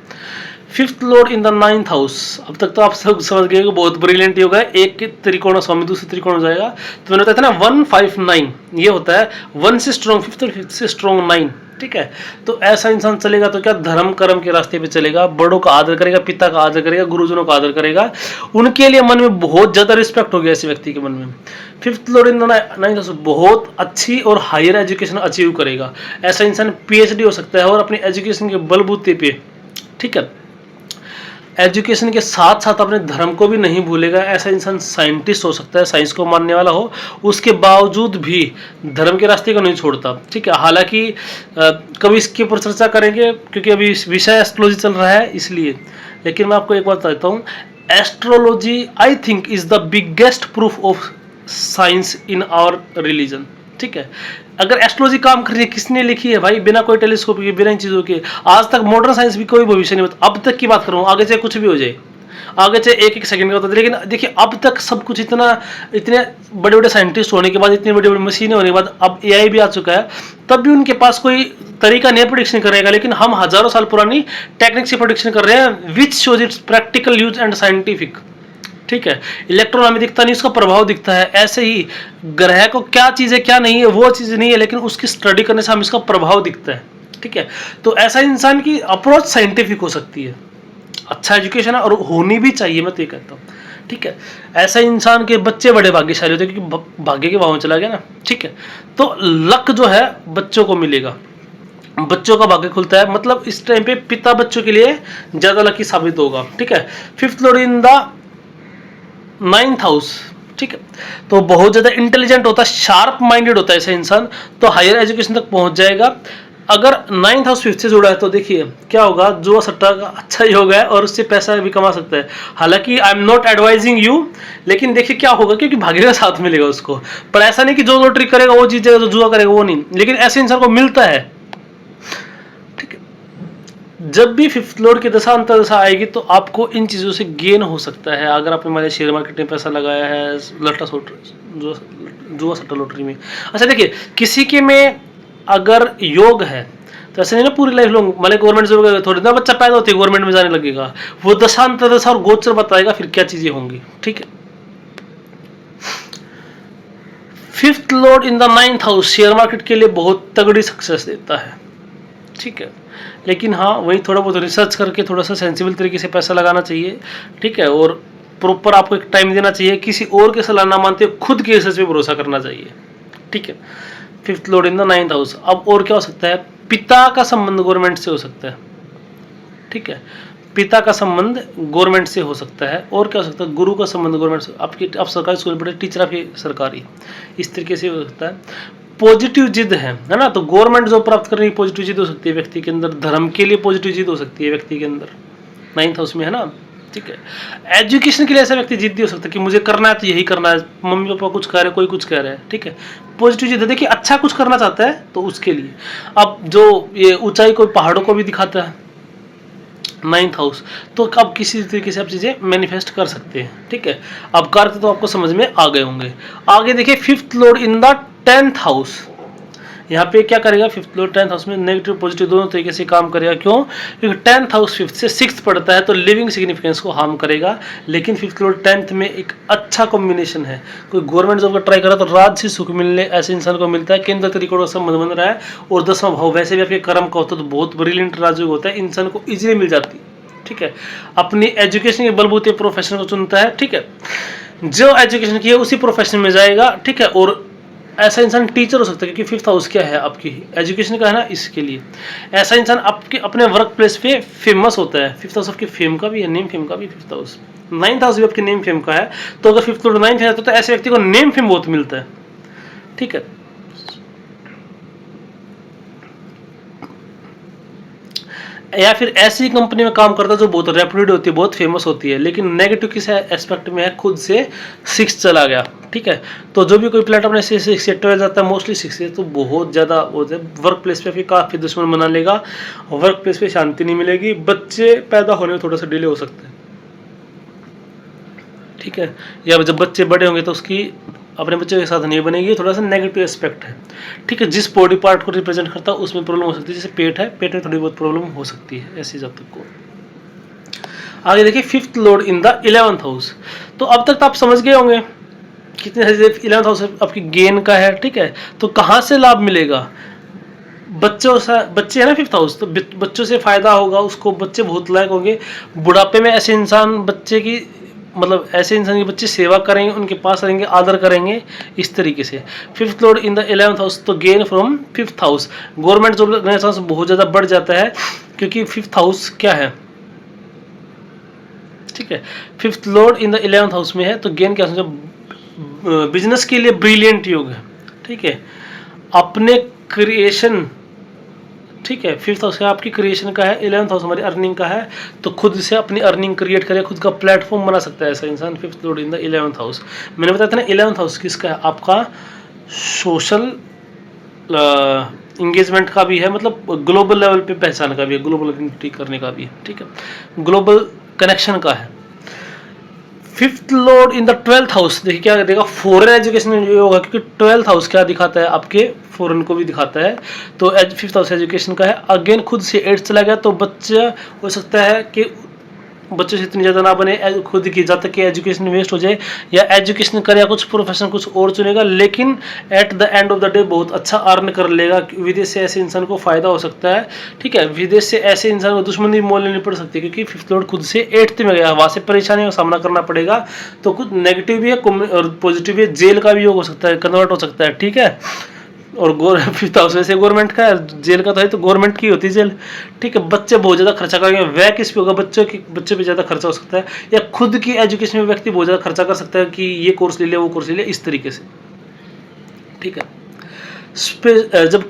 Fifth lord in the 9th house. अब तक तो आप सब समझ गए कि बहुत ब्रिलियंट योग है, एक त्रिकोण स्वामी दूसरे त्रिकोण हो जाएगा। तो मैंने बताया था ना 159 ये होता है, 1 से स्ट्रॉन्ग फिफ्थ और फिफ्थ से स्ट्रॉन्ग 9, ठीक है। तो ऐसा इंसान चलेगा तो क्या धर्म कर्म के रास्ते पे चलेगा, बड़ों का आदर करेगा, पिता का आदर करेगा, गुरुजनों का आदर करेगा, उनके लिए मन में बहुत ज्यादा रिस्पेक्ट होगी ऐसे व्यक्ति के मन में। Fifth lord in the 9th house बहुत अच्छी और हायर एजुकेशन अचीव करेगा। ऐसा इंसान पीएचडी हो सकता है और अपनी एजुकेशन के बलबूते पे, ठीक है, एजुकेशन के साथ साथ अपने धर्म को भी नहीं भूलेगा। ऐसा इंसान साइंटिस्ट हो सकता है, साइंस को मानने वाला हो, उसके बावजूद भी धर्म के रास्ते को नहीं छोड़ता, ठीक है। हालांकि कभी इसके ऊपर चर्चा करेंगे क्योंकि अभी विषय एस्ट्रोलॉजी चल रहा है इसलिए, लेकिन मैं आपको एक बात बताता हूँ, astrology I think is the biggest proof of science in our religion, ठीक है। अगर एस्ट्रोलॉजी काम कर रही है, किसने लिखी है भाई, बिना कोई टेलीस्कोप के, बिना इन चीजों के। आज तक मॉडर्न साइंस भी कोई भविष्य नहीं बता, अब तक की बात करूँ, आगे चाहे कुछ भी हो जाए, आगे चाहे एक एक सेकंड का होता है, लेकिन देखिए अब तक सब कुछ इतना, इतने बड़े बड़े साइंटिस्ट होने के बाद, इतनी बड़ी बड़ी मशीनें होने के बाद, अब एआई भी आ चुका है, तब भी उनके पास कोई तरीका नहीं प्रोडिक्शन करने का। लेकिन हम हजारों साल पुरानी टेक्निक से प्रोडिक्शन कर रहे हैं, which shows it's practical use and scientific, ठीक है। इलेक्ट्रॉन हमें दिखता नहीं, उसका प्रभाव दिखता है। ऐसे ही ग्रह को क्या चीज है क्या नहीं है वो चीज नहीं है, लेकिन उसकी स्टडी करने से हमें इसका प्रभाव दिखता है, ठीक है। तो ऐसा इंसान की अप्रोच साइंटिफिक हो सकती है, अच्छा एजुकेशन है और होनी भी चाहिए, मैं तो ये कहता हूँ, ठीक है। ऐसा इंसान के बच्चे बड़े भाग्यशाली होते हैं क्योंकि भाग्य के भाव में चला गया ना, ठीक है। तो लक जो है बच्चों को मिलेगा, बच्चों का भाग्य खुलता है, मतलब इस टाइम पे पिता बच्चों के लिए ज्यादा लकी साबित होगा, ठीक है। Fifth lord in the 9th house, ठीक है। तो बहुत ज्यादा इंटेलिजेंट होता है, शार्प माइंडेड होता है ऐसा इंसान, तो हायर एजुकेशन तक पहुंच जाएगा। अगर 9th हाउस फिफ्थ से जुड़ा है तो देखिए क्या होगा, जुआ सट्टा का अच्छा योग है और उससे पैसा भी कमा सकता है। हालांकि I am not advising you, लेकिन देखिए क्या होगा, क्योंकि भाग्य का साथ मिलेगा उसको। पर ऐसा नहीं कि जो लॉटरी करेगा वो जीतेगा, जो जुआ करेगा वो नहीं, लेकिन ऐसे इंसान को मिलता है, ठीक है। जब भी फिफ्थ लॉर्ड की दशा अंतर दशा आएगी तो आपको इन चीज़ों से गेन हो सकता है। अगर आपने हमारे शेयर मार्केट में पैसा लगाया है, लट्टा जुआ सट्टा लॉटरी में, अच्छा देखिए किसी के में अगर योग है तो ऐसे नहीं ना पूरी लाइफ लॉन्ग, मतलब गवर्नमेंट जॉब थोड़ी ना बच्चा पैदा होती है गवर्नमेंट में जाने लगेगा, वो दशांतर दशा और गोचर बताएगा फिर क्या चीजें होंगी, ठीक है। Fifth lord in the 9th house share market के लिए बहुत तगड़ी सक्सेस देता है, ठीक है। लेकिन हाँ वही थोड़ा बहुत रिसर्च करके थोड़ा सा सेंसिबल तरीके से पैसा लगाना चाहिए, ठीक है। और प्रॉपर आपको एक टाइम देना चाहिए, किसी और के सलाह ना मानते खुद के रिसर्च पे भरोसा करना चाहिए, ठीक है। Fifth lord in the 9th house. अब और क्या हो सकता है, पिता का संबंध गवर्नमेंट से हो सकता है, ठीक है। पिता का संबंध गवर्नमेंट से हो सकता है। और क्या हो सकता है, गुरु का संबंध गवर्नमेंट से, आपकी आप सरकारी स्कूल में पढ़े, टीचर आपकी सरकारी, इस तरीके से हो सकता है। पॉजिटिव जिद है ना, तो गवर्नमेंट जॉब प्राप्त करने की पॉजिटिव जिद हो सकती है व्यक्ति के अंदर, धर्म के लिए पॉजिटिव जिद हो सकती है व्यक्ति के अंदर, 9th हाउस में है ना, ठीक है। एजुकेशन के लिए ऐसा व्यक्ति जिद्दी हो सकता है कि मुझे करना है तो यही करना है, मम्मी पापा कुछ कह रहे हैं, कोई कुछ कह रहा है, ठीक है। पॉजिटिव जिद, देखिए अच्छा कुछ करना चाहता है तो उसके लिए। अब जो ये ऊंचाई को पहाड़ों को भी दिखाता है 9th हाउस, तो अब किसी तरीके से आप चीजें मैनिफेस्ट कर सकते हैं, ठीक है। अब कार्य तो आपको समझ में आ गए होंगे। आगे देखिए fifth lord in the 10th house, यहाँ पे क्या करेगा, फिफ्थ लॉर्ड 10th हाउस में नेगेटिव पॉजिटिव दोनों तरीके से काम करेगा। क्यों, क्योंकि 10th हाउस फिफ्थ से सिक्स्थ पड़ता है तो लिविंग सिग्निफिकेंस को हार्म करेगा। लेकिन फिफ्थ लॉर्ड 10th में एक अच्छा कॉम्बिनेशन है, कोई गवर्नमेंट जॉब का ट्राई कर रहा है तो राजसी सुख मिलने ऐसे इंसान को मिलता है, केंद्र त्रिकोण का संबंध बन रहा है और 10वां भाव वैसे भी आपके कर्म का होता है तो बहुत ब्रिलियंट राजयोग होता है, इंसान को इजीली मिल जाती है, ठीक है। अपनी एजुकेशन के बलबूते प्रोफेशन को चुनता है, ठीक है। जो एजुकेशन की है उसी प्रोफेशन में जाएगा, ठीक है। और ऐसा इंसान टीचर हो सकता है क्योंकि फिफ्थ हाउस क्या है आपकी एजुकेशन का है ना, इसके लिए ऐसा इंसान आपके अपने वर्क प्लेस पे फेमस होता है। फिफ्थ हाउस आपकी फेम का भी है, नेम फेम का भी फिफ्थ हाउस। 9th हाउस भी आपके नेम फेम का है, तो अगर फिफ्थ लॉर्ड 9th है तो ऐसे व्यक्ति को नेम फेम बहुत मिलता है, ठीक है। या फिर ऐसी कंपनी में काम करता है जो बहुत रेप्यूटेड होती है, बहुत फेमस होती है, लेकिन नेगेटिव किस एस्पेक्ट में है, खुद से 6 चला गया, ठीक है। तो जो भी कोई प्लेटफॉर्म से 6 12 जाता है, मोस्टली 6 है, तो बहुत ज़्यादा वर्क प्लेस पे फिर काफ़ी दुश्मन बना लेगा, वर्क प्लेस पे शांति नहीं मिलेगी, बच्चे पैदा होने में थोड़ा सा डिले हो सकता है, ठीक है। या जब बच्चे बड़े होंगे तो उसकी अपने बच्चे के साथ नहीं बनेगी, थोड़ा सा नेगेटिव एस्पेक्ट है, ठीक है। जिस बॉडी पार्ट को रिप्रेजेंट करता है उसमें प्रॉब्लम हो सकती है, जैसे पेट है, पेट में थोड़ी बहुत प्रॉब्लम हो सकती है ऐसी जातक को। आगे देखिए fifth lord in the 11th house. तो अब तक तो आप समझ गए होंगे कितने 11th हाउस आपकी गेन का है, ठीक है। तो कहाँ से लाभ मिलेगा, बच्चों से, बच्चे है ना फिफ्थ हाउस, तो बच्चों से फायदा होगा उसको, बच्चे बहुत लायक होंगे। बुढ़ापे में ऐसे इंसान बच्चे की मतलब ऐसे इंसान के बच्चे सेवा करेंगे, उनके पास रहेंगे, आदर करेंगे, इस तरीके से। Fifth lord in the 11th house, तो gain from fifth house, government job का चांस बहुत ज़्यादा बढ़ जाता है, क्योंकि फिफ्थ हाउस क्या है, ठीक है, fifth lord in the 11th house में है, तो गेन क्या समझो, बिजनेस के लिए ब्रिलियंट योग है, ठीक है। अपने क्रिएशन, ठीक है, फिफ्थ हाउस आपकी क्रिएशन का है, 11th हाउस हमारी अर्निंग का है, तो खुद से अपनी अर्निंग क्रिएट करे, खुद का प्लेटफॉर्म बना सकता है ऐसा इंसान, fifth lord in the 11th house. मैंने बताया था ना 11th हाउस किसका है, आपका सोशल इंगेजमेंट का भी है, मतलब ग्लोबल लेवल पे पहचान का भी है, ग्लोबल आइडेंटिटी करने का भी है, ठीक है, ग्लोबल कनेक्शन का है। Fifth lord in the 12th house, देखिए क्या देगा, फॉरेन एजुकेशन होगा, क्योंकि 12th हाउस क्या दिखाता है, आपके फॉरेन को भी दिखाता है। तो फिफ्थ हाउस एजुकेशन का है, अगेन खुद से 8 चला गया, तो बच्चा हो सकता है कि बच्चों से इतनी ज़्यादा ना बने खुद की, जब तक कि एजुकेशन वेस्ट हो जाए, या एजुकेशन करे या कुछ प्रोफेशन कुछ और चुनेगा, लेकिन at the end of the day बहुत अच्छा अर्न कर लेगा। विदेश से ऐसे इंसान को फायदा हो सकता है, ठीक है, विदेश से ऐसे इंसान को दुश्मनी मोल लेनी पड़ सकती है, क्योंकि फिफ्थ लॉर्ड खुद से 8th में गया, वहाँ से परेशानियों का सामना करना पड़ेगा। तो कुछ नेगेटिव भी है और पॉजिटिव भी है, जेल का भी योग हो सकता है, कन्वर्ट हो सकता है, ठीक है। और फिफ्थ हाउस वैसे गवर्नमेंट का है, जेल का तो है, तो गवर्नमेंट की होती है जेल, ठीक है। बच्चे बहुत ज़्यादा खर्चा करेंगे, वह किस पे होगा, बच्चे पे ज़्यादा खर्चा हो सकता है, या खुद की एजुकेशन में व्यक्ति बहुत ज़्यादा खर्चा कर सकता है कि ये कोर्स ले लिया, वो कोर्स ले लिया, इस तरीके से, ठीक है। जब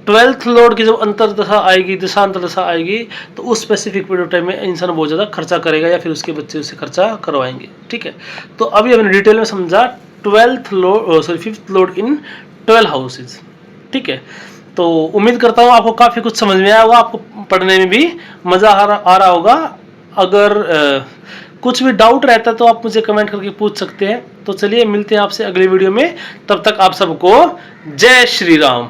12th लॉर्ड की जब अंतरदशा आएगी, दशांतर दशा आएगी, तो उस स्पेसिफिक पीरियड ऑफ टाइम में इंसान बहुत ज़्यादा खर्चा करेगा, या फिर उसके बच्चे उससे खर्चा करवाएंगे, ठीक है। तो अभी हमने डिटेल में समझा 5th लॉर्ड इन 12 हाउसेज, ठीक है। तो उम्मीद करता हूँ आपको काफ़ी कुछ समझ में आया होगा, आपको पढ़ने में भी मज़ा आ रहा होगा। अगर कुछ भी डाउट रहता है तो आप मुझे कमेंट करके पूछ सकते हैं। तो चलिए मिलते हैं आपसे अगले वीडियो में, तब तक आप सबको जय श्री राम।